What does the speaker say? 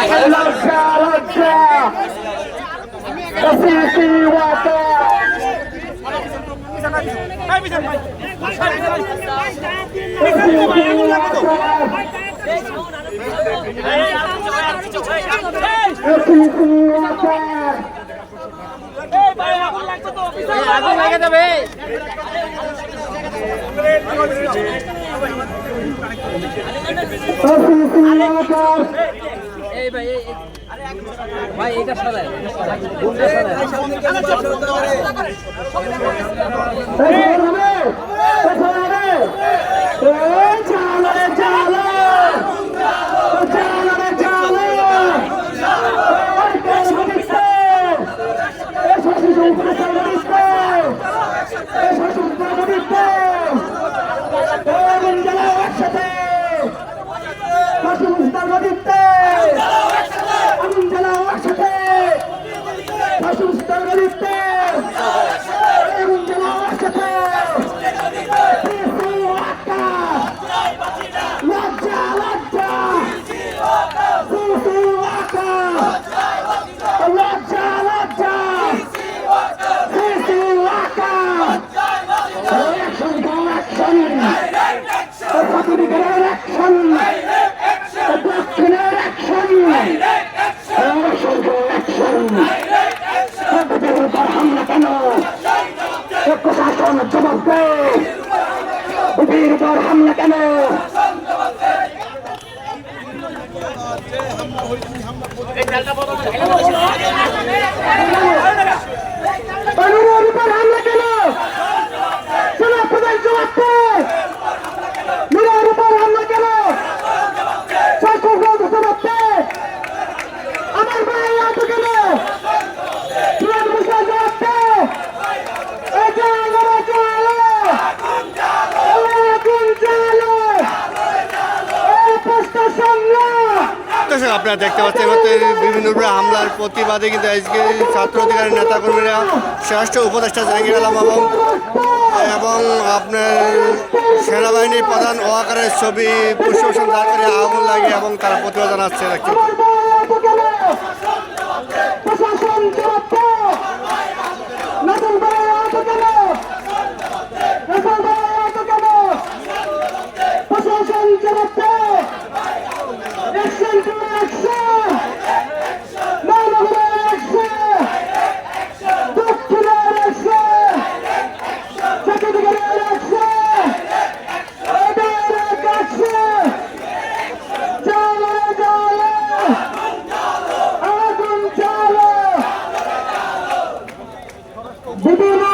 লজ্জা লজ্জা এসিসি ওয়াকার ভাই এটা সাদা জবাব দে উভির উপর হামলা কেন বানুরের উপর হামলা কেন সেনা প্রধান জবাব দে নুরের উপর হামলা কেন শাসক জবাব দে আমার ভাই আতো কেন তুই মুসা জবাব দে আপনারা দেখতে পাচ্ছেন বিভিন্ন হামলার প্রতিবাদে কিন্তু আজকে ছাত্র অধিকারের নেতাকর্মীরা স্বরাষ্ট্র উপদেষ্টা জাহাঙ্গীর আলম এবং আপনার সেনাবাহিনীর প্রধান ওয়াকারের ছবি পুষ্পশন দাঁড় করে আগুন লাগিয়ে এবং তারা প্রতিবাদ জানাচ্ছে দেখতে বিভিন্ন